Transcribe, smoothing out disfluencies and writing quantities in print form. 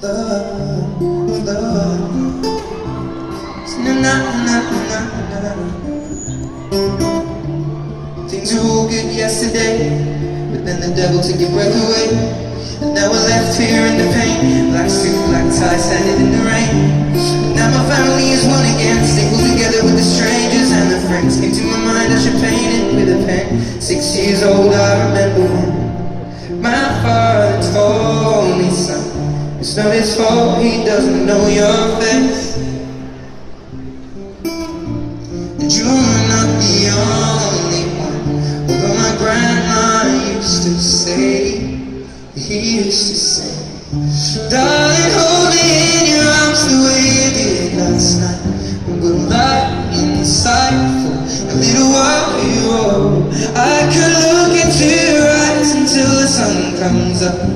love, love. Na na na na na. Things were all good yesterday, but then the devil took your breath away. And now we're left here in the pain, black suit, black tie, standing in the rain. And now my family is one again, stapled together with the strangers and the friends. Came to my mind, I should paint it with a pen. 6 years old, I remember when my father told me, son, it's not his fault, he doesn't know your face. And you're not the only one, although my grandma used to say, he used to say, darling, hold me in your arms the way you did last night, and we'll lie inside for a little while. I could look into your eyes until the sun comes up,